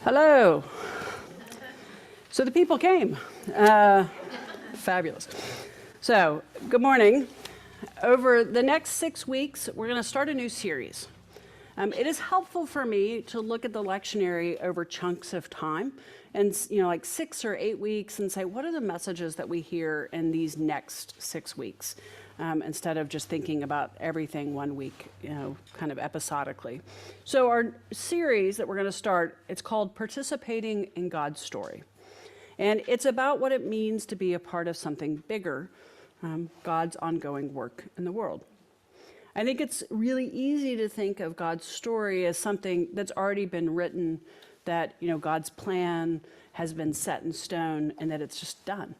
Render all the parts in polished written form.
Hello. So the people came. Fabulous. So, good morning. Over the next 6 weeks, we're going to start a new series. It is helpful for me to look at the lectionary over chunks of time and, like 6 or 8 weeks and say, what are the messages that we hear in these next 6 weeks? Instead of just thinking about everything 1 week, kind of episodically. So our series that we're going to start, it's called Participating in God's Story. And it's about what it means to be a part of something bigger, God's ongoing work in the world. I think it's really easy to think of God's story as something that's already been written, that, God's plan has been set in stone and that it's just done.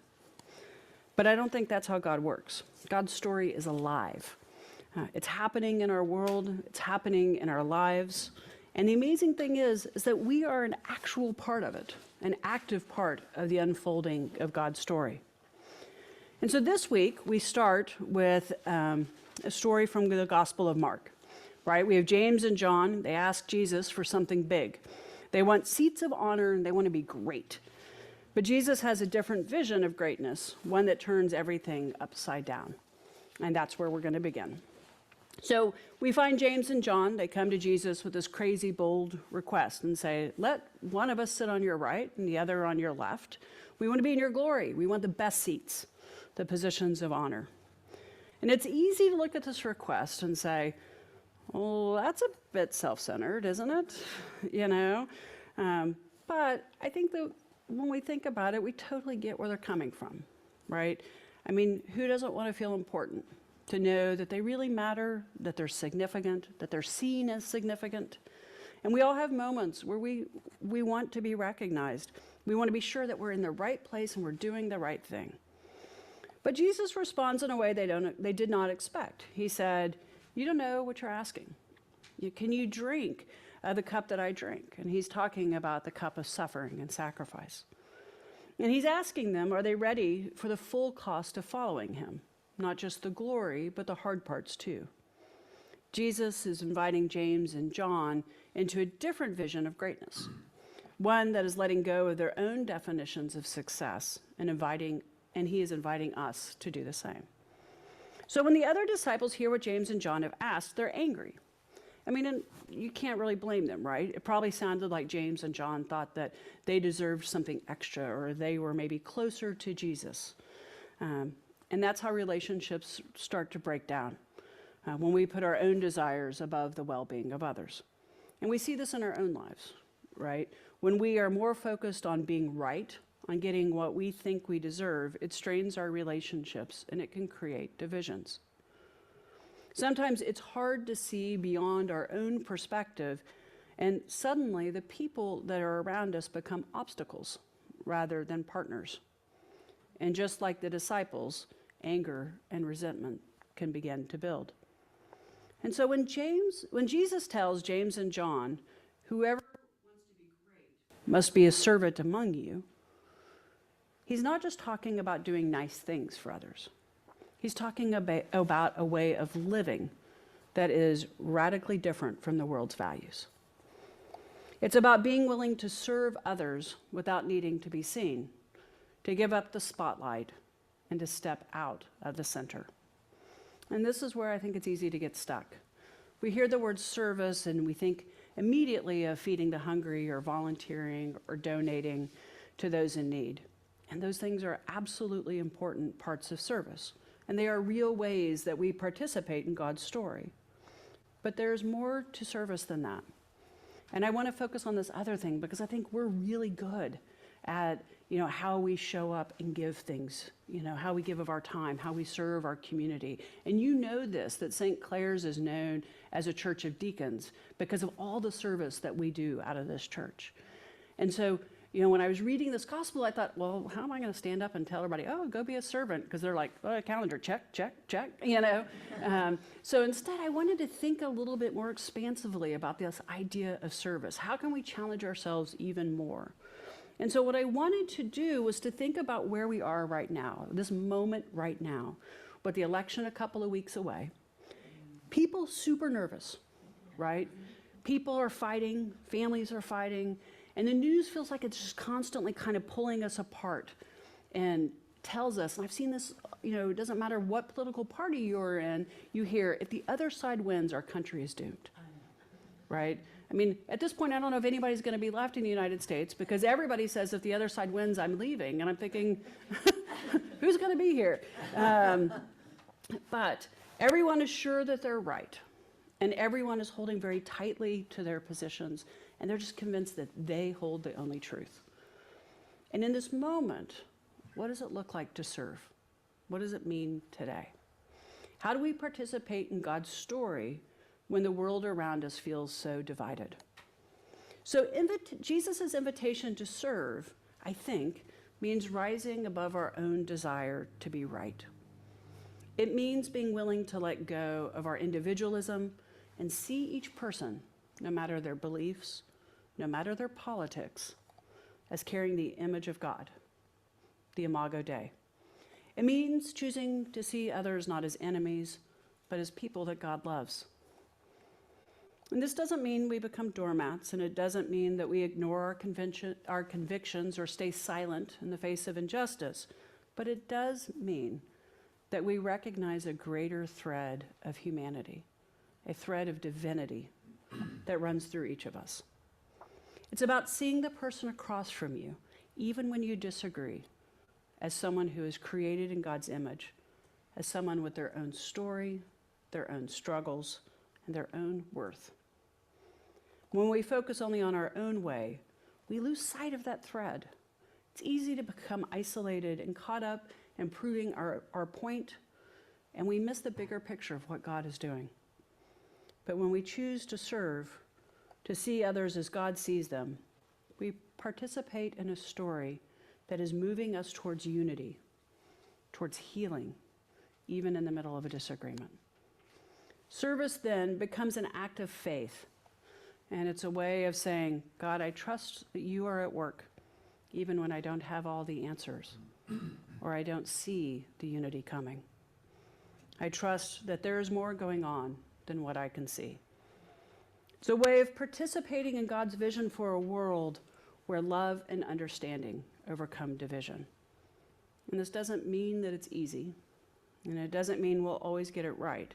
But I don't think that's how God works. God's story is alive. It's happening in our world. It's happening in our lives. And the amazing thing is that we are an actual part of it, an active part of the unfolding of God's story. And so this week, we start with a story from the Gospel of Mark, right? We have James and John. They ask Jesus for something big. They want seats of honor, and they want to be great. But Jesus has a different vision of greatness, one that turns everything upside down. And that's where we're going to begin. So we find James and John, they come to Jesus with this crazy, bold request and say, let one of us sit on your right and the other on your left. We want to be in your glory. We want the best seats, the positions of honor. And it's easy to look at this request and say, well, that's a bit self-centered, isn't it? But I think that when we think about it, we totally get where they're coming from, right? I mean, who doesn't want to feel important? To know that they really matter, that they're significant, that they're seen as significant. And we all have moments where we want to be recognized. We want to be sure that we're in the right place and we're doing the right thing. But Jesus responds in a way they did not expect. He said, you don't know what you're asking. Can you drink the cup that I drink? And he's talking about the cup of suffering and sacrifice. And he's asking them, are they ready for the full cost of following him? Not just the glory, but the hard parts too. Jesus is inviting James and John into a different vision of greatness, one that is letting go of their own definitions of success and he is inviting us to do the same. So when the other disciples hear what James and John have asked, they're angry. I mean, and you can't really blame them, right? It probably sounded like James and John thought that they deserved something extra or they were maybe closer to Jesus. And that's how relationships start to break down, when we put our own desires above the well-being of others. And we see this in our own lives, right? When we are more focused on being right, on getting what we think we deserve, it strains our relationships and it can create divisions. Sometimes it's hard to see beyond our own perspective, and suddenly the people that are around us become obstacles rather than partners. And just like the disciples, anger and resentment can begin to build. And so when Jesus tells James and John, whoever wants to be great must be a servant among you, he's not just talking about doing nice things for others. He's talking about a way of living that is radically different from the world's values. It's about being willing to serve others without needing to be seen, to give up the spotlight, and to step out of the center. And this is where I think it's easy to get stuck. We hear the word service and we think immediately of feeding the hungry or volunteering or donating to those in need. And those things are absolutely important parts of service. And they are real ways that we participate in God's story. But there's more to service than that. And I want to focus on this other thing because I think we're really good at how we show up and give things, how we give of our time, how we serve our community. And this, that St. Clair's is known as a church of deacons because of all the service that we do out of this church. And so, when I was reading this gospel, I thought, well, how am I going to stand up and tell everybody, oh, go be a servant? Because they're like, oh, calendar, check, check, check, So instead, I wanted to think a little bit more expansively about this idea of service. How can we challenge ourselves even more? And so what I wanted to do was to think about where we are right now, this moment right now, with the election a couple of weeks away. People super nervous, right? People are fighting, families are fighting, And the news feels like it's just constantly kind of pulling us apart and tells us, and I've seen this, it doesn't matter what political party you're in, you hear, if the other side wins, our country is doomed, right? I mean, at this point, I don't know if anybody's going to be left in the United States because everybody says if the other side wins, I'm leaving. And I'm thinking, who's going to be here? But everyone is sure that they're right. And everyone is holding very tightly to their positions. And they're just convinced that they hold the only truth. And in this moment, what does it look like to serve? What does it mean today? How do we participate in God's story when the world around us feels so divided? So Jesus' invitation to serve, I think, means rising above our own desire to be right. It means being willing to let go of our individualism and see each person, no matter their beliefs, no matter their politics, as carrying the image of God, the Imago Dei. It means choosing to see others not as enemies, but as people that God loves. And this doesn't mean we become doormats, and it doesn't mean that we ignore our convictions or stay silent in the face of injustice, but it does mean that we recognize a greater thread of humanity, a thread of divinity that runs through each of us. It's about seeing the person across from you, even when you disagree, as someone who is created in God's image, as someone with their own story, their own struggles, and their own worth. When we focus only on our own way, we lose sight of that thread. It's easy to become isolated and caught up in proving our point, and we miss the bigger picture of what God is doing. But when we choose to serve, to see others as God sees them, we participate in a story that is moving us towards unity, towards healing, even in the middle of a disagreement. Service then becomes an act of faith, and it's a way of saying, God, I trust that you are at work, even when I don't have all the answers, or I don't see the unity coming. I trust that there is more going on than what I can see. It's a way of participating in God's vision for a world where love and understanding overcome division. And this doesn't mean that it's easy, and it doesn't mean we'll always get it right,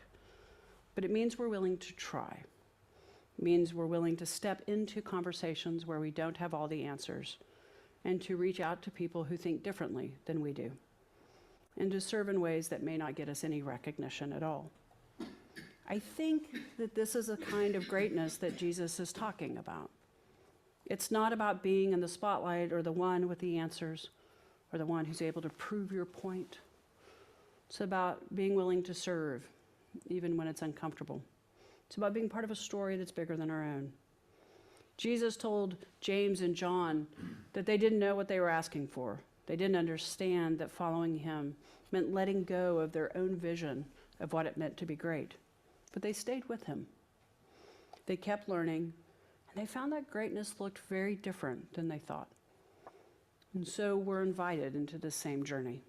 but it means we're willing to try. It means we're willing to step into conversations where we don't have all the answers, and to reach out to people who think differently than we do, and to serve in ways that may not get us any recognition at all. I think that this is a kind of greatness that Jesus is talking about. It's not about being in the spotlight or the one with the answers or the one who's able to prove your point. It's about being willing to serve, even when it's uncomfortable. It's about being part of a story that's bigger than our own. Jesus told James and John that they didn't know what they were asking for. They didn't understand that following him meant letting go of their own vision of what it meant to be great. But they stayed with him. They kept learning, and they found that greatness looked very different than they thought. And so we're invited into this same journey.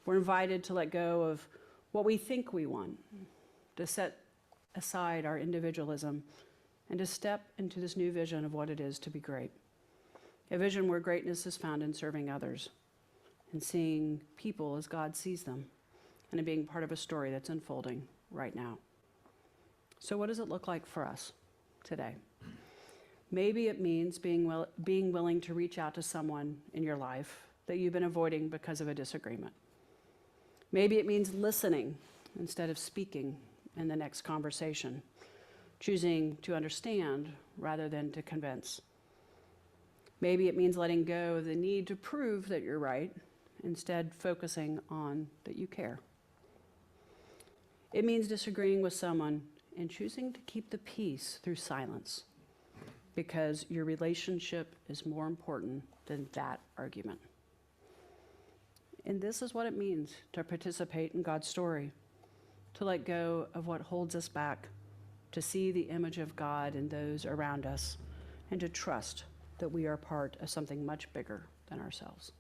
We're invited to let go of what we think we want, to set aside our individualism, and to step into this new vision of what it is to be great. A vision where greatness is found in serving others and seeing people as God sees them, and in being part of a story that's unfolding right now. So what does it look like for us today? Maybe it means being willing to reach out to someone in your life that you've been avoiding because of a disagreement. Maybe it means listening instead of speaking in the next conversation, choosing to understand rather than to convince. Maybe it means letting go of the need to prove that you're right, instead focusing on that you care. It means disagreeing with someone and choosing to keep the peace through silence, because your relationship is more important than that argument. And this is what it means to participate in God's story, to let go of what holds us back, to see the image of God in those around us, and to trust that we are part of something much bigger than ourselves.